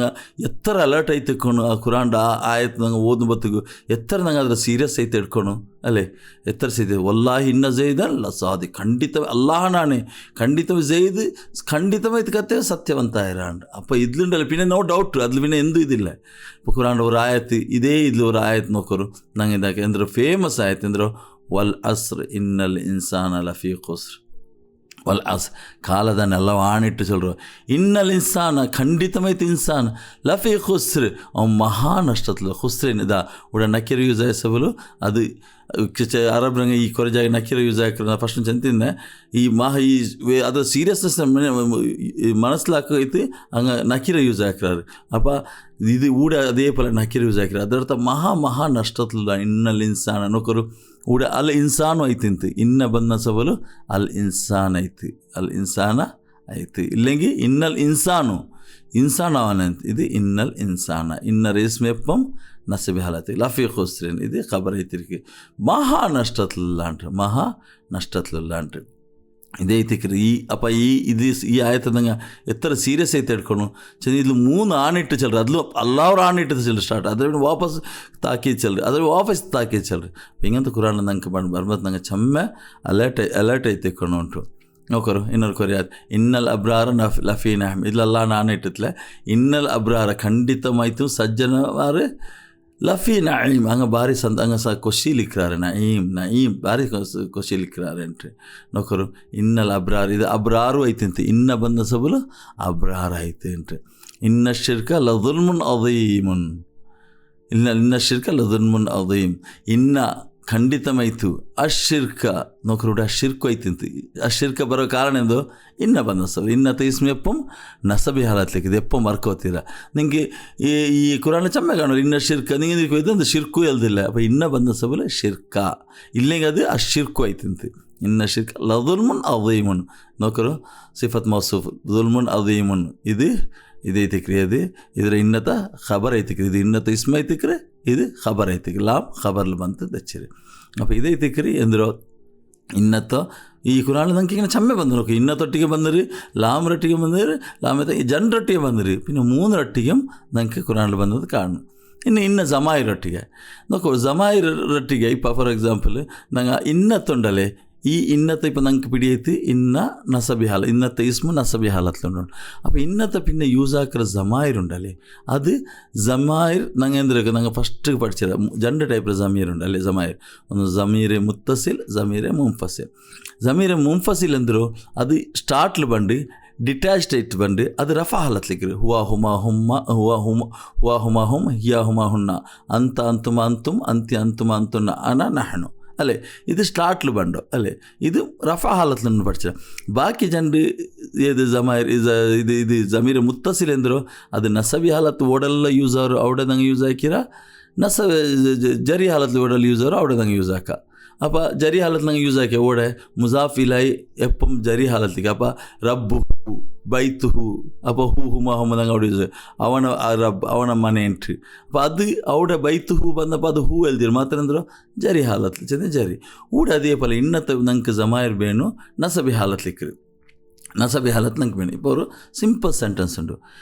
എത്ര അലേർട്ട് ആയിട്ട് എടുക്കണം ആ ഖുറാൻ്റെ ആ ആയത്ത് ഞങ്ങൾ ഓതുമ്പോഴത്തേക്ക് എത്ര ഞങ്ങൾ അതിൽ സീരിയസ് ആയിട്ട് എടുക്കണം അല്ലേ എത്ര ചെയ്ത് വല്ലാഹി ഇന്ന ജയ്ദൻ ല സാദി ಖಂಡಿತವೇ ಅಲ್ಲಾಹನಾಣೆ ಖಂಡಿತವೇ ಜೈದ್ ಖಂಡಿತವಾಯ್ತು ಕತೆ ಸತ್ಯವಂತಾಯಿರಾಂಡ್ അപ്പോൾ ഇതിലുണ്ടല്ലോ പിന്നെ നോ ഡൗട്ട് അതിൽ പിന്നെ എന്തും ഇതില്ല. ഇപ്പോൾ ഖുറാൻ്റെ ഒരു ആയത്ത് ഇതേ ഇതിൽ ഒരു ആയത്ത് നോക്കರು ഞങ്ങൾ ഇതാക്കി എന്തൊരു ഫേമസ് ആയത്ത് എന്തൊരു വൽ അസ്ർ ഇന്നൽ ഇൻസാന ലഫീ ഖുസ്ർ. ವಲ್ ಅಸ್ ಕಾಲದನ್ನೆಲ್ಲ ಆಣಿಟ್ಟು ಚಲ್ರು ಇನ್ನಲ್ ಇನ್ಸಾನ ಖಂಡಿತಮೈತು ಇನ್ಸಾನ್ ಲಫಿ ಖುಸ್ರ್ ಅವನು ಮಹಾ ನಷ್ಟತ್ಲು ಖುಸ್ರೇನಿದ ಉಡ ನಕಿರ ಯೂಸ್ ಆಯ್ಸಬಲು ಅದು ಅರಬ್ ರಂಗ ಈ ಕೊರಜಾಗಿ ನಕಿರ ಯೂಸ್ ಆಯ್ಕ್ರ ಫಸ್ಟ್ ಚಂತಿದ್ದೆ ಈ ಈ ಅದು ಸೀರಿಯಸ್ನೆಸ್ ಮನಸ್ಲಾಕೈತಿ ಹಂಗೆ ನಕಿರ ಯೂಸ್ ಆಕ್ರಾರು ಅಪ್ಪ ಇದು ಊಡ ಅದೇ ಪಲ ನಕಿರ ಯೂಸ್ ಆಕ್ರ ಅದರ್ಥ ಮಹಾ ನಷ್ಟತ್ಲ ಇನ್ನಲ್ ಇನ್ಸಾನ ನೋಕರು ಊಡ ಅಲ್ ಇನ್ಸಾನು ಐತಿಂತು ಇನ್ನ ಬಂದ ಸಬಲು ಅಲ್ ಇನ್ಸಾನ್ ಐತಿ ಅಲ್ ಇನ್ಸಾನ ಐತಿ ಇല്ലെങ്കിൽ ಇನ್ನಲ್ ಇನ್ಸಾನು ಇನ್ಸಾನ್ ಅವನಂತ ಇದು ಇನ್ನಲ್ ಇನ್ಸಾನ ಇನ್ನ ರೇಸ್ಮೆಪ್ಪಂ ನಸಬಿ ಹಾಲತಿ ಲಫಿ ಖುಸ್ರಿನ್ ಇದು ಖಬರ್ ಐತಿರ್ಕಿ ಮಹಾ ನಷ್ಟತ್ಲಾಂಟ್ರಿ ಇದೇ ಐತಿಕ್ರಿ ಈ ಅಪ್ಪ ಈ ಆಯ್ತದಂಗೆ ಎತ್ತರ ಸೀರಿಯಸ್ ಐತೆ ಹಿಡ್ಕೊಂಡು ಚೆನ್ನ ಇದು 3 ಆಣಿಟ್ಟು ಚಲ್ರಿ ಅದ್ಲು ಅಲ್ಲಾವ್ರ ಆಣಿಟ್ಟು ಚಲ್ರಿ ಸ್ಟಾರ್ಟ್ ಅದ್ರ ವಾಪಸ್ ತಾಕೀದ್ ಚಲ್ರಿ ಅದ್ರ ವಾಪಸ್ ತಾಕೀದ್ ಚಲ್ರಿ ಹಿಂಗಂತ ಕುರಾನ್ ನಂಗೆ ಬರ್ಬತ್ತು ನಂಗೆ ಚಮ್ಮೆ ಅಲರ್ಟ್ ಐತೆ ಕೊಂಡು ಉಂಟು ನೋಕರು ಇನ್ನೊಂದು ಕೊರಿಯಾದ ಇನ್ನಲ್ ಅಬ್ರಾರ ಲಫೀ ನಹಮ್ ಇಲ್ಲೆಲ್ಲ ಆಣಿಟ್ಟತ್ಲೆ ಇನ್ನಲ್ ಅಬ್ರಾರ ಖಂಡಿತಮಾಯ್ತು ಸಜ್ಜನವಾರು ಲಫಿ ನঈಮ್ ಹಂಗೆ ಭಾರಿ ಹಂಗೆ ಖುಷಿಲಿಕ್ರಾರೆ ನঈಮ್ ಭಾರಿ ಖುಷಿಲಿಕ್ರಾರೆ ಅಂಟ್ರಿ ನೋಕರು ಇನ್ನಲ್ ಅಬ್ರಾರ್ ಇದು ಅಬ್ರಾರು ಐತಂತೆ ಇನ್ನ ಬಂದ ಸಬಲು ಅಬ್ರಾರ್ ಐತೆ ಅಂಟ್ರಿ ಇನ್ನ ಶಿರ್ಕ ಲದುಲ್ಮುನ್ ಅದೀಮುನ್ ಇನ್ನ ಶಿರ್ಕ ಲದುಲ್ಮುನ್ ಅದೀಮ್ ಇನ್ನ ಖಂಡಿತಮಾಯ್ತು ಅಶಿರ್ಕ ನೋಕರು ಅಶಿರ್ಕು ಐತಿಂತು ಅಶಿರ್ಕ ಬರೋ ಕಾರಣ ಎಂದು ಇನ್ನ ಬಂದ ಸಬಲು ಇನ್ನ ತೈಸ್ಮಿ ಎಪ್ಪಂ ನಸಬಿ ಹಾಲತ್ಲಿಕ್ಕಿದೆ ಎಪ್ಪ ಮರ್ಕೋತೀರ ನಿಂಗೆ ಈ ಕುರಾನ ಚಮ್ಮ ಕಾಣೋರು ಇನ್ನ ಶಿರ್ಕ ನಿಂಗೆ ಇದೊಂದು ಶಿರ್ಕು ಎಲ್ದಿಲ್ಲ ಅಪ್ಪ ಇನ್ನ ಬಂದ ಸಬಲು ಶಿರ್ಕ ಇಲ್ಲಿಗೆ ಅದು ಅಶಿರ್ಕು ಐತಿಂತು ಇನ್ನ ಶಿರ್ಕ ಲದುಲ್ಮುನ್ ಅದೀಮುನ್ ನೋಕರು ಸಿಫತ್ ಮೌಸೂಫ್ ದುಲ್ಮುನ್ ಅದೀಮುನ್ ಇದೈತಿಕ್ರಿ ಅದು ಇದರ ಇನ್ನತ ಖಬರ್ ಐತಿಕ್ರಿ ಇದು ಇನ್ನತ ಇಸ್ಮ ಐತಿಕ್ರಿ ಇದು ಖಬರ್ ಐತಿಕ್ರಿ ಲಾಮ್ ಖಬರ್ಲು ಬಂತು ದಚ್ಚಿರಿ ಅಪ್ಪ ಇದೈತಿಕ್ರಿ ಎಂದ್ರು ಇನ್ನತ್ತ ಈ ಕುರಾನ್ ನಂಗೆ ಚಮ್ಮೆ ಬಂದು ನೋಕಿ ಇನ್ನತ್ತೊಟ್ಟಿಗೆ ಬಂದಿರಿ ಲಾಮ್ ರೊಟ್ಟಿಗೆ ಬಂದಿರಿ ಲಾಮ್ ಜನರೊಟ್ಟಿಗೆ ಬಂದಿರಿ പിന്നെ 3 ರೊಟ್ಟಿಗೆ ನಂಗೆ ಕುರಾನ್ ಬಂದದ್ದು ಕಾರಣ ಇನ್ನು ಜಮಾಯಿ ರೊಟ್ಟಿಗೆ ನೋಕೋ ಜಮಾಯಿ ರೊಟ್ಟಿಗೆ ಇಪ್ಪ ಫಾರ್ ಎಕ್ಸಾಂಪಲ್ ನಂಗೆ ಇನ್ನತ್ತೊಂಡಲೆ ಈ ಇನ್ನത്തെ ഇപ്പം നമുക്ക് പിടിയേത്ത് ഇന്ന നസബി ഹാല ഇന്നത്തെ ഇസ്മു നസബി ഹാലത്തിലുണ്ട് അപ്പോൾ ഇന്നത്തെ പിന്നെ യൂസ് ആക്കുന്ന ജമായിരുണ്ടല്ലേ അത് ജമായിർ ഞങ്ങൾ എന്തൊക്കെ ഞങ്ങൾ ഫസ്റ്റ് പഠിച്ചത് 2 ടൈപ്പ് ജമീറുണ്ടല്ലേ ജമായിർ ഒന്ന് ജമീറെ മുത്തസിൽ ജമീറെ മുംഫസിൽ ജമീറെ മുംഫസിൽ എന്തൊരു അത് സ്റ്റാർട്ടിൽ ಬಂದು ಡಿಟ್ಯಾಚ್ಡ್ ಐತೆ ಬಂದು ಅದು ರಫಾ ಹಾಲತ್ಲಿಕ್ರಿ ಹುವಾ ಹುಮಾ ಹುಮ್ ಹಿಯಾ ಹುಮಾ ಹುನ್ನ ಅಂತ ಅಂತುಮ ಅಂತುಮ್ ಅಂತ್ಯ ಅಂತುಮ ಅಂತುನ್ನ ಅನ ನಹನು ಅಲ್ಲೇ ಇದು ಸ್ಟಾರ್ಟ್ಲು ಬಂಡು ಅಲ್ಲೇ ಇದು ರಫಾ ಹಾಲತ್ಲನ್ನು പഠിച്ച ಬಾಕಿ ಜನರು ಇದು ಜಮಾಯಿರ್ ಇದು ಜಮೀರ್ ಮುತ್ತಸಿಲ್ ಎಂದರು ಅದು ನಸಬಿ ಹಾಲತ್ತು ಓಡೆಲ್ಲ ಯೂಸ್ ಅವರು ಅವಡದಂಗೆ ಯೂಸ್ ಹಾಕಿರ ಜರಿ ಹಾಲತ್ತು ಓಡಲ್ಲಿ ಯೂಸ್ ಅವರು ಅವಡದಂಗೆ ಯೂಸ್ ಹಾಕ അപ്പോൾ ജരി ഹാലത്ത് ഞങ്ങൾ യൂസ് ആക്കിയ ഓടെ മുസാഫിലായി എപ്പം ജരി ഹാലത്തേക്ക് അപ്പോൾ റബ്ബു ബൈത്തുഹു അപ്പോൾ ഹുമാഹമ്മ ഞങ്ങൾ അവിടെ യൂസ് അവನ ರಬ್ ಅವನ ಮನೆ ಎಂಟ್ರಿ അപ്പോൾ ಅದು അവിടെ ಬೈತುಹು ಬಂದപ്പോൾ ಅದು ಹೂ ಎಲ್ದಿರು ಮಾತ್ರ ಅಂದರು ಜರಿ ಹಾಲತ್ಲಿ ಚೆಂದ ಜರಿ ಊಡ ಅದೇ ಪಲ ಇನ್ನತ್ತ ನಂಗೆ ಜಮಾಯಿರ್ ಬೇನು ನಸಬಿ ಹಾಲತ್ಲಿಕ್ರಿ ನಸಬಿ ಹಾಲತ್ ನಂಗೆ ಬೇನು ഇപ്പോൾ ഒരു സിമ്പിൾ സെൻറ്റൻസ് ഉണ്ട്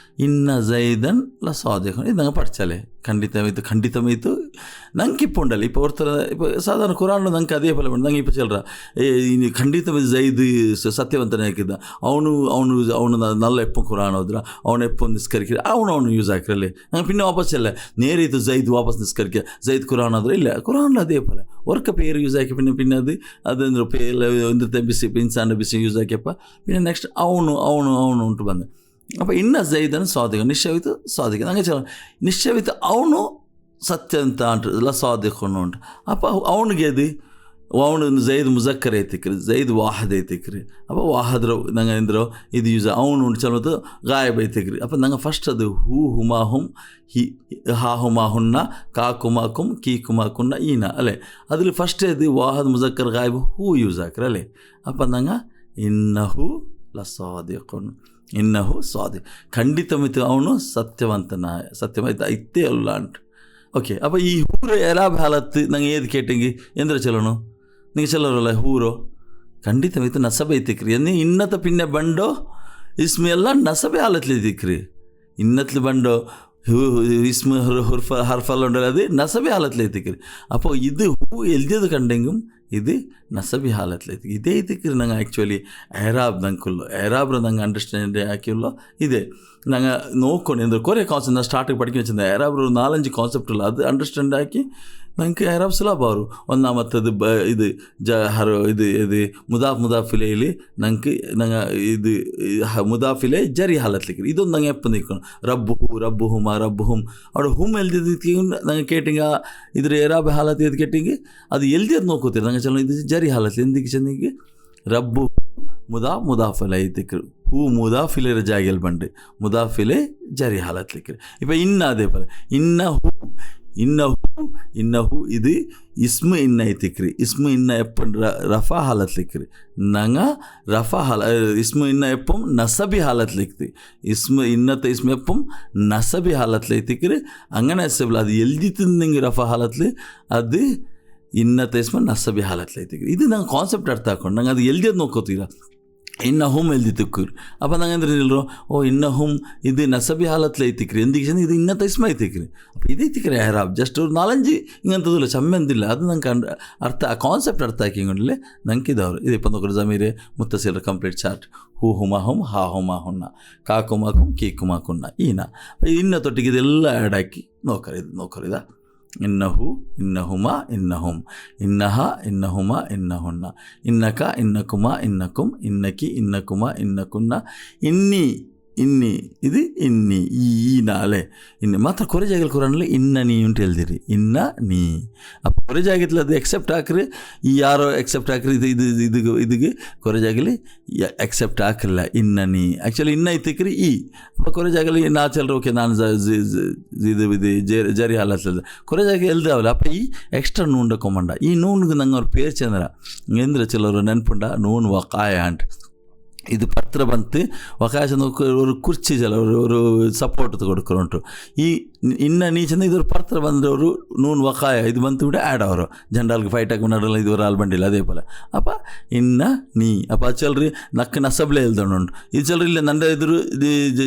ഇന്ന ജൈദൻ ല സാദിഖുൻ ഇത് ഞങ്ങൾ പഠിച്ചാലേ ಖಂಡಿತಮಾಯ್ತು ನಂಗೆ ಇಪ್ಪ ಉಂಡಲ್ಲ ഇപ്പോൾ ಒರ್ತರ ഇപ്പോൾ ಸಾಧಾರಣ ಕುರಾನ್ ನಂಗೆ ಅದೇ ಫಲ ನಂಗೆ ಇಪ್ಪ ಚಲ್ರ ಖಂಡಿತ ಜೈದ್ ಸತ್ಯವಂತನೇ ಹಾಕಿದ್ದ ಅವನು ನಲ್ಲ ಎಪ್ಪ ಕುರಾನ್ ಹೋದ್ರ ಅವನು ಎಪ್ಪ ನಿಸ್ಕರಿಕೆ ಅವನು ಯೂಸ್ ಹಾಕಿರಲಿ ನಂಗೆ ಪಿನ್ನ ವಾಪಸ್ ಇಲ್ಲ ನೇರಿತು ಜೈದ್ ವಾಪಸ್ ನಿಸ್ಕರಿಕೆ ಜೈದ್ ಕುರಾನ್ ಆದ್ರೆ ಇಲ್ಲ ಕುರಾನ್ ಅದೇ ಫಲ ವರ್ಕ ಪೇರು ಯೂಸ್ ಹಾಕಿ ಪಿನ್ನ ಅದಂದ್ರೆ ಪೇಲ ಒಂದು ಬಿಸಿ ಇನ್ಸಾನ ಬಿಸಿ ಯೂಸ್ ಹಾಕಿಯಪ್ಪ ಪಿನ್ನ ನೆಕ್ಸ್ಟ್ ಅವನು ಉಂಟು ಬಂದೆ അപ്പോൾ ಇನ್ನ ಜೈದನ್ನು ಸ್ವಾದಿಕ ನಿಶ್ಚಯಿತು ಸ್ವಾದಿಕ ನಂಗೆ ಚಲ ನಿಶ್ಚಯಿತು ಅವನು ಸತ್ಯ ಅಂತ ಅಂಟಲ್ಲ ಸ್ವಾದಿಕೊಂಡು ಉಂಟು അപ്പോൾ ಅವನಿಗೆ ಅದು ಅವನು ಜೈದ್ ಮುಜಕ್ಕರ್ ಐತಿಕ್ರಿ ಜೈದ್ ವಾಹದ್ ಐತಿಕ್ರಿ അപ്പോൾ ವಾಹದ್ರ ನಂಗೆ ಎಂದ್ರು ಇದು ಯೂಸ್ ಅವನು ಉಂಟು ಚಲೋದು ಗಾಯಬ್ ಐತಿಕ್ರಿ അപ്പോൾ ನಂಗೆ ಫಸ್ಟ್ ಅದು ಹೂ ಹುಮಾ ಹುಮ್ ಹಾ ಹುಮಾ ಹುನ್ನ ಕಾ ಕುಮಾ ಕುಮ್ ಕೀ ಕುಮಾ ಕುನ್ನ ಈನ ಅಲ್ಲೇ അതിൽ ಫಸ್ಟ್ ಅದು ವಾಹದ್ ಮುಜಕ್ಕರ್ ಗಾಯಬ್ ಹೂ ಯೂಸ್ ಹಾಕ್ರಿ ಅಲ್ಲೇ അപ്പോൾ ನಂಗೆ ಇನ್ನಹು ಲಸಾದಿಕೊಂಡು ಇನ್ನಹು ಸ್ವಾದಿ ಖಂಡಿತಮಿತು ಅವನು ಸತ್ಯವಾಯ್ತು ಇತ್ತೇ ಅಲ್ಲ ಅಂಟ್. ಓಕೆ അപ്പോൾ ഈ ഹൂറ് എലാബ് ഹാലത്ത് നിങ്ങൾ ഏത് കേട്ടെങ്കിൽ എന്തൊരു ചൊല്ലണു നിങ്ങൾ ചൊല്ലറല്ല ഹൂറോ ಖಂಡಿತವಿತ್ತು ನಸಬೆ ಐತಿಕ್ರಿ ಎನ್ನಿ ಇನ್ನತ್ತ ಪಿನ್ನೆ ಬಂಡೋ ಇಸ್ಮಿ ಎಲ್ಲ ನಸಬೆ ಹಾಲತ್ಲಿ ಐತಿಕ್ರಿ ಇನ್ನತ್ಲಿ ಬಂಡೋ ಇಸ್ಮು ಹರ್ಫಲ್ಲ ಉಂಡಲ್ಲ ಅದು ನಸಬೆ ಹಾಲತ್ಲಿ ಐತಿಕ್ರಿ ಅಪ್ಪೋ ಇದು ಹೂ ಎಲ್ದಿಯದು ಕಂಡೆಂಗುം ಇದು ನಸಬಿ ಹಾಲತ್ಲೈತಿ ಇದೇ ಐತಿಕ್ರಿ ನಂಗೆ ಆ್ಯಕ್ಚುಲಿ ಎರಾಬ್ ನಂಗೆ ಎರಾಬ್ರ ನಂಗೆ ಅಂಡರ್ಸ್ಟ್ಯಾಂಡ್ ಹಾಕಿಲ್ಲ ಇದೆ ನಂಗೆ ನೋಡ್ಕೊಂಡು ಅಂದ್ರೆ ಕೊರೆ ಕಾನ್ಸೆಪ್ಟ್ ನಾನು ಸ್ಟಾರ್ಟಿಗೆ ಪಡ್ಕೊಂಡು വെച്ചിരുന്നത് എറാബ്ര 4-5 ಕಾನ್ಸೆಪ್ಟ್ ಇಲ್ಲ ಅದು ಅಂಡರ್ಸ್ಟ್ಯಾಂಡ್ ಹಾಕಿ ನಂಗೆ ಎರಾಬ್ ಸುಲಭ ಅವರು ഒന്നാമത്തത് ഇത് ഇത് മുദാഫിലയിൽ ನಂಗೆ ഇത് മുദാഫിലെ ജരി ഹാലത്തിലേക്ക് ഇതൊന്നും ನಂಗೆ എപ്പം നിൽക്കണം റബ്ബുഹും അവിടെ ഹും എഴുതിയതിക്ക് ನಂಗೆ കേട്ടിങ്ങ ಇದ್ರ ಎರಾಬ್ ಹಾಲತ್ ಎದು ಕೇಟಿಂಗ್ ಅದು ಎಲ್ದಿಯದು ನೋಡ್ಕೋತೀರಿ ನಂಗೆ ಚಲೋ ಇದು ಜರಿ ಹಾಲತ್ ಎಂದಿಗೆ ಚೆಂದಿಗೆ ರಬ್ಬು ಮುದಾಫಿಲೆ ಐತಿಕ್ರು ಹೂ ಮುದಾಫಿಲೆರ ಜಾಗೆಲ್ ಬಂಡು ಮುದಾಫಿಲೆ ಜರಿ ಹಾಲತ್ಲಿಕ್ರು ಇಪ್ಪ ಇನ್ನ ಅದೇ ಪರ ಇನ್ನಹು ಇದು ಇಸ್ಮು ಇನ್ನ ಐತಿಕ್ರಿ ಇಸ್ಮು ಇನ್ನ ಎಪ್ಪನ್ ರಫಾ ಹಾಲತ್ಲಿಕ್ರಿ ನಂಗೆ ರಫಾ ಇಸ್ಮು ಇನ್ನ ಎಪ್ಪಂ ನಸಬಿ ಹಾಲತ್ಲಿಕ್ತಿ ಇಸ್ಮು ಇನ್ನത്തെ ಇಸ್ಮು ಎಪ್ಪಂ ನಸಬಿ ಹಾಲತ್ಲೈತಿಕ್ರಿ അങ്ങനെ എസ്ബിൾ അത് എൽദിത്തിന്നെങ്കിൽ ರಫಾ ಹಾಲತ್ಲಿ ಅದು ಇನ್ನത്തെ ಇಸ್ಮು ನಸಬಿ ಹಾಲತ್ಲೈತಿಕ್ರಿ ಇದು ನಂಗೆ ಕಾನ್ಸೆಪ್ಟ್ ಅರ್ಥ ಹಾಕೊಂಡು ನಂಗೆ ಅದು ಎಲ್ದಿಯದು ನೋಡ್ಕೋತೀರ ಇನ್ನಹುಮ್ ಎಲ್ದಿತ್ತಿಕ್ಕೂರಿ അപ്പം ನಂಗೆ ಅಂದ್ರೆ ಇಲ್ಲರೋ ಇನ್ನಹುಮ್ ಇದು ನಸಬಿ ಹಾಲತ್ಲೆ ಐತಿಕ್ರಿ ಎಂದಿಗೆ ಚೆಂದ ಇದು ಇನ್ನತ್ತ ಇಸ್ಮ ಐತಿಕ್ರಿ അപ്പം ಇದು ಐತಿಕ್ರಿ ಎರಾಬ್ ಜಸ್ಟ್ ഒരു 4-5 ഇങ്ങനത്തതില്ല ചമ്മന്തില്ല അത് ನಂಗೆ ಅರ್ಥ ಆ ಕಾನ್ಸೆಪ್ಟ್ ಅರ್ಥ ಹಾಕಿಕೊಂಡ್ಲೆ ನಂಗೆ ಇದ್ದವ್ರು ಇದು ಇಪ್ಪ ನೋಡ್ರಿ ಜಮೀರೆ ಮುತ್ತಸಿರ ಕಂಪ್ಲೀಟ್ ಚಾರ್ಟ್ ಹೂ ಹುಮಾ ಹುಮ್ ಹಾ ಹುಮಾ ಹುನ್ನ ಕಾ ಕುಮಾ ಕುಮ್ ಕೀ ಕುಮಾ ಕುನ್ನ ಈನ ಇನ್ನ ತೊಟ್ಟಿಗೆ ಇದೆಲ್ಲ ಆ್ಯಡ್ ಹಾಕಿ ನೋಕರಿದ ಇನ್ನಹು ಇನ್ನಹುಮಾ ಇನ್ನಹುಂ ಇನ್ನಹ ಇನ್ನಹುಮಾ ಇನ್ನಹುನ್ನ ಇನ್ನಕ ಇನ್ನಕುಮಾ ಇನ್ನಕುಂ ಇನ್ನಕಿ ಇನ್ನಕುಮಾ ಇನ್ನಕುನ್ನ ಇನ್ನಿ ಇದು ಇನ್ನಿ ಈ ನಾಳೆ ಇನ್ನು ಮಾತ್ರ ಕೊರೆ ಜಾಗಲ್ ಕುರಾನಲ್ಲಿ ಇನ್ನ ನೀ ಉಂಟು ಹೇಳ್ದಿರಿ ಇನ್ನ ನೀ ಅಪ್ಪ ಕೊರೆ ಜಾಗತ್ಲ ಅದು ಎಕ್ಸೆಪ್ಟ್ ಹಾಕ್ರಿ ಈ ಯಾರೋ ಎಕ್ಸೆಪ್ಟ್ ಹಾಕ್ರಿ ಇದಕ್ಕೆ ಕೊರೆ ಜಾಗಲಿ ಎಕ್ಸೆಪ್ಟ್ ಹಾಕಿಲ್ಲ ಇನ್ನ ನೀ ಆ್ಯಕ್ಚುಲಿ ಇನ್ನ ಐತಿಕ್ರಿ ಈ ಅಪ್ಪ ಕೊರೆ ಜಾಗಲಿ ನಾ ಚಲ್ರ ಓಕೆ ನಾನು ಇದು ಜರಿ ಹಾಲತ್ತದ ಕೊರೆ ಜಾಗ ಎಲ್ದಾವಲ್ಲ ಅಪ್ಪ ಈ ಎಕ್ಸ್ಟ್ರಾ ನೂನ್ ಡಕೊಂಬಂಡ ಈ ನೂನ್ಗೆ ನಂಗೆ ಅವ್ರ ಪೇರ್ ಚಂದ್ರ ಎಂದ್ರೆ ಚಲೋರು ನೆನ್ಪುಂಡ ನೂನ್ ವಕಾಯ ಅಂಟ್ ಇದು ಪತ್ರ ಬಂತು ವಕಾಶ ஒரு ಕುರ್ಚಿ ಜಲ ஒரு ಸಪೋರ್ಟ್ ಕೊಡ್ಕೊರಂಟು ಈ ಇನ್ನು ನೀಚಂದ ಇದೊರು ಪತ್ರ ಬಂದರೆ ಅವರು ನೂನ್ ವಕಾಯ ಇದು ಬಂತು ಬಿಟ್ಟು ಆ್ಯಡ್ ಅವರು ಜನರಲ್ಗೆ ಫೈಟ್ ಹಾಕಿ ನಡಲ್ಲ ಇದು ಆಲ್ ಬಂಡಿಲ್ಲ ಅದೇ ಪಲ ಅಪ್ಪ ಇನ್ನ ನೀ ಅಪ್ಪ ಚಲ್ರಿ ನಕ್ಕ ನಸಬ್ಲೆ ಎಲ್ದೊಂಡು ಇದು ಚಲ್ರಿ ಇಲ್ಲ ನಂದ ಎದುರು ಇದು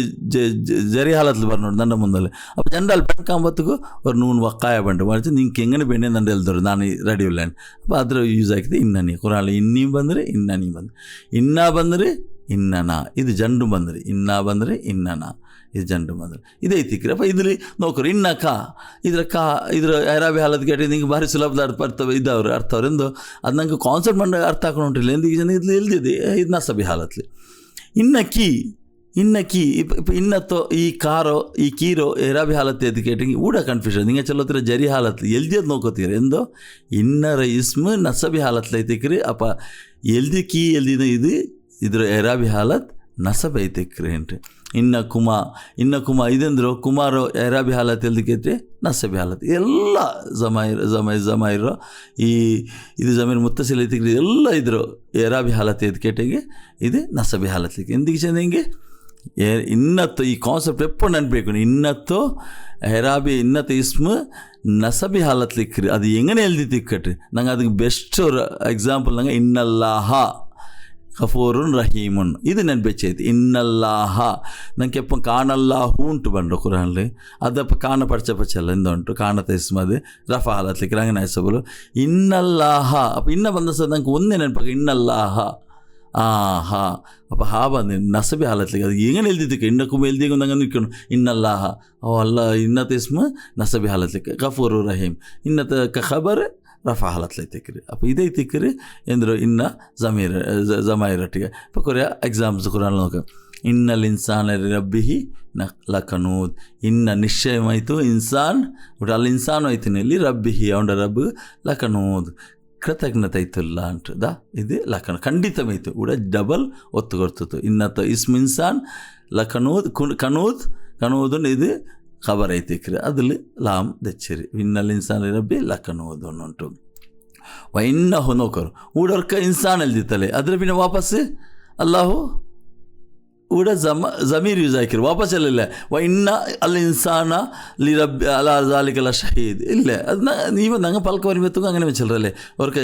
ಜರಿ ಹಾಲತ್ಲು ಬರ್ನೋಡು ನನ್ನ ಮುಂದಲ್ಲಿ ಅಪ್ಪ ಜನರಲ್ ಪೆಣ್ಕಾಂಬತ್ತಿಗೂ ಅವ್ರು ನೂನ್ ವಕಾಯ ಬಂಡು ಮಾಡಿಸಿ ನಿಂಗೆ ಹೆಂಗನೆ ಬೆಣ್ಣೆ ನಂದು ಎಲ್ದವ್ರು ನಾನು ರೆಡಿ ಇಲ್ಲ ಅಪ್ಪ ಅದ್ರ ಯೂಸ್ ಆಗಿದೆ ಇನ್ನ ನೀ ಕುರಾಲಿ ಇನ್ನೀ ಬಂದರೆ ಇನ್ನ ನೀ ಬಂದು ಇನ್ನ ಬಂದರೆ ಇನ್ನನ ಇದು ಜಂಡು ಬಂದ್ರಿ ಇನ್ನ ಬಂದರೆ ಇನ್ನನ ಇದು ಜಂಡು ಬಂದ್ರಿ ಇದೈತಿಕ್ರಿ ಅಪ್ಪ ಇದ್ರಲ್ಲಿ ನೋಡ್ರಿ ಇನ್ನ ಇದ್ರ ಎರಾಬಿ ಹಾಲತ್ ಕೇಳಿ ನಿಂಗೆ ಭಾರಿ ಸುಲಭದ ಬರ್ತವೆ ಇದ್ದವ್ರು ಅರ್ಥವ್ರು ಎಂದು ಅದು ನಂಗೆ ಕಾನ್ಸೆಪ್ಟ್ ಮಾಡಿ ಅರ್ಥ ಹಾಕೊಂಡು ಹೊಂಟಿಲ್ಲ ಎಂದಿಗೆ ಜನ ಇದು ಎಲ್ದಿದೆ ಇದು ನಸಬಿ ಹಾಲತ್ಲಿ ಇನ್ನ ಕೀ ಇಪ್ಪ ಇನ್ನತ್ತೋ ಈ ಕೀರೋ ಎರಾಬಿ ಹಾಲತ್ತೆ ಅದು ಕೇಟಿ ಊಡ ಕನ್ಫ್ಯೂಷನ್ ನಿಂಗೆ ಚಲೋತ್ರ ಜರಿ ಹಾಲತ್ಲಿ ಎಲ್ದಿಯದು ನೋಡ್ಕೋತೀರಿ ಎಂದೋ ಇನ್ನರ ಇಸ್ಮು ನಸಬಿ ಹಾಲತ್ಲಿ ಐತಿಕ್ರಿ ಅಪ್ಪ ಎಲ್ದಿ ಕೀ ಎಲ್ದಿನ ಇದು ಇದ್ರ ಎರಾಬಿ ಹಾಲತ್ ನಸಬ್ ಐತಿಕ್ರಿ ಏನ್ರಿ ಇನ್ನ ಕುಮಾ ಇದಂದ್ರು ಕುಮಾರೋ ಎರಾಬಿ ಹಾಲತ್ ಎಲ್ದಕ್ಕೆ ನಸಬಿ ಹಾಲತ್ ಎಲ್ಲ ಜಮಾಯಿರೋ ಇದು ಜಮೀರ್ ಮುತ್ತಸಿಲ್ ಐತಿಕ್ರಿ ಎಲ್ಲ ಇದ್ರು ಎರಾಬಿ ಹಾಲತ್ ಎದ್ ಕೇಟಿಗೆ ಇದು ನಸಬಿ ಹಾಲತ್ಲಿಕ್ಕೆ ಎಂದಿಗೆ ಚೆಂದಂಗೆ ಇನ್ನತ್ತು ಈ ಕಾನ್ಸೆಪ್ಟ್ ಎಪ್ಪು ನೆನಪೇಕು ಇನ್ನತ್ತು ಎರಾಬಿ ಇನ್ನತ್ತು ಇಸ್ಮು ನಸಬಿ ಹಾಲತ್ಲಿಕ್ರಿ ಅದು ಹೆಂಗನೆ ಎಲ್ದಿತ್ತಿಕ್ಕಟ್ರಿ ನಂಗೆ ಅದಕ್ಕೆ ಬೆಸ್ಟ್ ಎಕ್ಸಾಂಪಲ್ ನಂಗೆ ಇನ್ನಲ್ಲಾಹ ಗಫೂರುನ್ ರಹೀಮುನ್ ಇದು ನೆನಪೆಚ್ಚೈತಿ ಇನ್ನಲ್ಲಾಹ ನಂಗೆ ಎಪ್ಪ ಕಾಣಲ್ಲಾಹು ಉಂಟು ಬಂಡು ಕುರಾನ್ಲಿ ಅದಪ್ಪ ಕಾಣ ಪಚ್ಚಲ್ಲ ಎಂದ ಉಂಟು ಕಾಣತ ಇಸ್ಮದು ರಫಾ ಹಾಲತ್ಲಿಕ್ಕೆ ನಂಗೆ ನೆಸಬಲು ಇನ್ನಲ್ಲಾಹ ಅಪ್ಪ ಇನ್ನ ಬಂದ ಸಹ ನಂಗೆ ಒಂದೇ ನೆನಪಾಗ ಇನ್ನಲ್ಲಾಹ ಹಾ ಅಪ್ಪ ಹಾ ಬಂದು ನಸಬಿ ಹಾಲತ್ಲಿಕ್ಕೆ ಅದು ಹೆಂಗನೆ ಎಲ್ದಿದ್ದಕ್ಕೆ ಇನ್ನಕ್ಕೂ ಎಲ್ದಿಗೆ ನಂಗೆ ನಿಲ್ಕೊಂಡು ಇನ್ನಲ್ಲಾಹ ಅಲ್ಲ ಇನ್ನತ ಇಸ್ಮ ನಸಬಿ ಹಾಲತ್ಲಿಕ್ಕೆ ಗಫೂರು ರಹೀಮ್ ಇನ್ನತ ಖಬರ್ ರಫಾ ಹಾಲತ್ಲೈತಿಕ್ರಿ ಅಪ್ಪ ಇದೈತಿಕ್ರಿ ಎಂದರು ಇನ್ನ ಜಮಾಯಿರೊಟ್ಟಿಗೆ ಅಪ್ಪ ಕೊರಿಯ ಎಕ್ಸಾಂಪಲ್ಸ್ ಕುರಾನ್ ನೋಕ ಇನ್ನಲ್ ಇನ್ಸಾನ್ ರಬ್ಬಿಹಿ ಲಕನೂದ್ ಇನ್ನ ನಿಶ್ಚಯಮಾಯಿತು ಇನ್ಸಾನ್ ಒಟ್ಟು ಅಲ್ಲಿ ಇನ್ಸಾನು ಐತಿನಿ ಇಲ್ಲಿ ರಬ್ಬಿಹಿ ಅವನ ರಬ್ಬು ಲಕನೂದ್ ಕೃತಜ್ಞತೆ ಐತಲ್ಲ ಅಂಟದ ಇದು ಲಕನ ಖಂಡಿತಮೈತು ಕೂಡ ಡಬಲ್ ಒತ್ತು ಕೊಡ್ತಿತ್ತು ಇನ್ನತ್ತ ಇಸ್ಮ್ ಇನ್ಸಾನ್ ಲಕನೂದ್ ಕನೂದ್ ಇದು ಖಬರ್ ಐತಿಕ್ರಿ ಅದಲ್ಲಿ ಲಾಮ್ ದೆಚ್ಚರಿ ಇನ್ನಲ್ಲಿ ಇನ್ಸಾನ್ ರಬ್ಬಿ ಲಕನೂದ್ ಉಂಟು ಇನ್ನಹು ನೋಕರು ಊಡರ್ಕ ಇನ್ಸಾನ್ ಎಲ್ದಿತ್ತಲೆ ಅದ್ರ ಬಿನ್ನ ವಾಪಸ್ ಅಲ್ಲಾಹು ഇവിടെ ജമീർ യൂസ് ആക്കിയത് വാപ്പച്ചല്ല ഇന്ന അൽ ഇൻസാന ലി റബ്ബി അലാ ദാലിക ഷഹീദ് ഇല്ല അത് ನೀವು ನಂಗೆ ಪಲ್ಕ ಬರಿಬೇಕು അങ്ങനെ വെച്ചല്ലേ ಅವ್ರಿಗೆ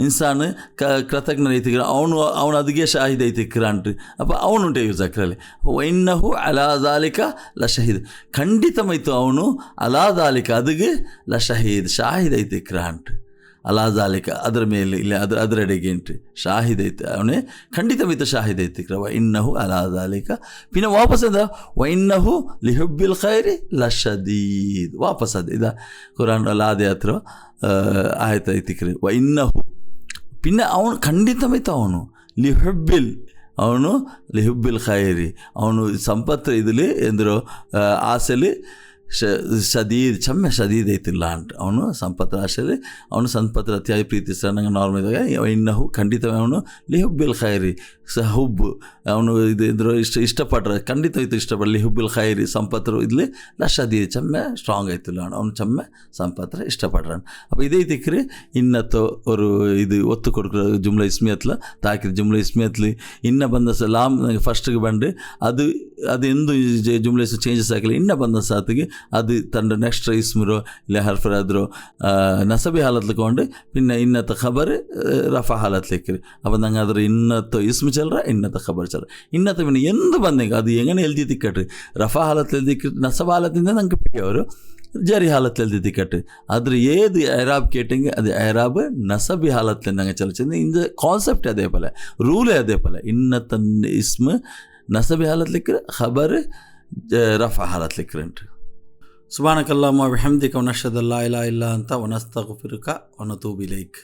ಇನ್ಸಾನ್ ಕೃತಜ್ಞ ಐತಿಕ್ರ ಅವನು ಅದಕ್ಕೆ ಶಾಹಿದ್ ಐತಿಕ್ರಾಂಟ್ ಅಪ್ಪ ಅವನುಂಟೆ ಯೂಸ್ ಹಾಕ್ರಲ್ಲಿ ವೈನ್ನಹು ಅಲಾ ದಾಲಿಕ ಲ ಶಹೀದ್ ಖಂಡಿತಮೈತು ಅವನು ಅಲಾ ದಾಲಿಕ ಅದಕ್ಕೆ ಲ ಶಾಹಿದ್ ಐತಿಕ್ರಾಂಟ್ ಅಲಾ ದಾಲಿಕ ಅದರ ಮೇಲೆ ಇಲ್ಲ ಅದರೆಡೆಗೆ ಉಂಟು ಶಾಹಿದ್ ಐತೆ ಅವನೇ ಖಂಡಿತಮಿತ ಶಾಹಿದ್ ಐತಿಕ್ರ ವೈನ್ನಹು ಅಲಾ ದಾಲಿಕ പിന്നെ ವಾಪಸ್ എന്താ ವೈನ್ನಹು ಲಿಹುಬ್ಬಿಲ್ ಖೈರಿ ಲಶದೀದ್ ವಾಪಸ್ ಅದು ഇതാ ഖുർആൻ അല്ലാതെ അത്ര ആയത്ത് ಐತಿಕ್ರಿ ವೈನ್ನಹು പിന്നെ ಅವನು ಖಂಡಿತಮಿತ ಅವನು ಲಿಹುಬ್ಬಿಲ್ ಖೈರಿ ಅವನು ಸಂಪತ್ತು ಇದಲ್ಲಿ ಎಂದರು ಆಸೆಲಿ ಶದೀದ್ ಐತಿಲ್ಲ ಅಂತ ಅವನು ಸಂಪತ್ತರ ಆಶೆಲಿ ಅವನು ಸಂಪತ್ತರ ಅತಿಯಾಗಿ ಪ್ರೀತಿಸ್ತಾನೆ ನಂಗೆ ನಾರ್ಮಲ್ ಇದ್ದಾಗ ಇನ್ನಹು ಖಂಡಿತ ಅವನು ಲಿಹುಬ್ಬಿಲ್ ಖೈರಿ ಹುಬ್ಬು ಅವನು ಇದ್ರ ಇಷ್ಟಪಟ್ರೆ ಖಂಡಿತ ಇತ್ತು ಇಷ್ಟಪಡ್ಲಿ ಲಿಹುಬ್ಬಿಲ್ ಖೈರಿ ಸಂಪತ್ತರು ಇದ್ಲಿ ಶದೀದ್ ಚೆಮ್ಮೆ ಸ್ಟ್ರಾಂಗ್ ಐತಿಲ್ಲ ಅವನು ಚೆಮ್ಮೆ ಸಂಪತ್ತರ ಇಷ್ಟಪಡ್றான் அப்போ இதே திக்ரு இன்னத்தோ ஒரு இது ஒத்து கொடுக்குற ஜும்லா இஸ்மியத்தில் தாக்கிற ஜும்லா இஸ்மியத்தில் இன்ன ಬಂದ ಲಾಮ್ ಫಸ್ಟಿಗೆ ಬಂದು ಅದು ಎಂದು ಜುಮ್ಲಾ ಚೇಂಜಸ್ ಆಗಿಲ್ಲ ಇನ್ನ ಬಂದ ಸಾತಿಗೆ ಅದು ತಂಡ ನೆಕ್ಸ್ಟ್ ಇಸ್ಮಿರೋ ಇಲ್ಲ ಹರ್ಫರಾದ್ರೋ ನಸಬಿ ಹಾಲತ್ಲಿಕ್ಕೆ ಕೊಂಡು പിന്നെ ഇന്നത്തെ ഖബർ റഫ ഹാലത്തിലേക്ക് അപ്പം ഞങ്ങൾ അതൊരു ഇന്നത്തെ ഇസ്മി ചെല്ലറ ഇന്നത്തെ ഖബർ ചെല്ലറ ഇന്നത്തെ പിന്നെ എന്ത് ಬಂದೆಂಗೆ ಅದು എങ്ങനെ എഴുതി തിക്കട്ട് റഫ ഹാലത്തിൽ എഴുതി നസബ് ഹാലത്തിൻ്റെ ഞങ്ങൾക്ക് പിടിയವರು ജരി ഹാലത്തിൽ എഴുതി തിക്കട്ട് അതിൽ ഏത് എറാബ് കേട്ടെങ്കിൽ അത് എറാബ് നസബി ഹാലത്തിൽ ഞങ്ങൾ ചലിച്ചത് ഇത് കോൺസെപ്റ്റ് അതേപോലെ റൂലേ അതേപോലെ ഇന്നത്തെ ഇസ്മ നസബി ഹാലത്തിലേക്ക് ഖബർ റഫ ഹാലത്തിലേക്ക് സുബ്ഹാനക അല്ലാഹുമ്മ വബിഹംദിക വനശ്ഹദു അല്ലാ ഇലാഹ ഇല്ലാ അൻത വനസ്തഗ്ഫിറുക വനതൂബു ഇലൈക്.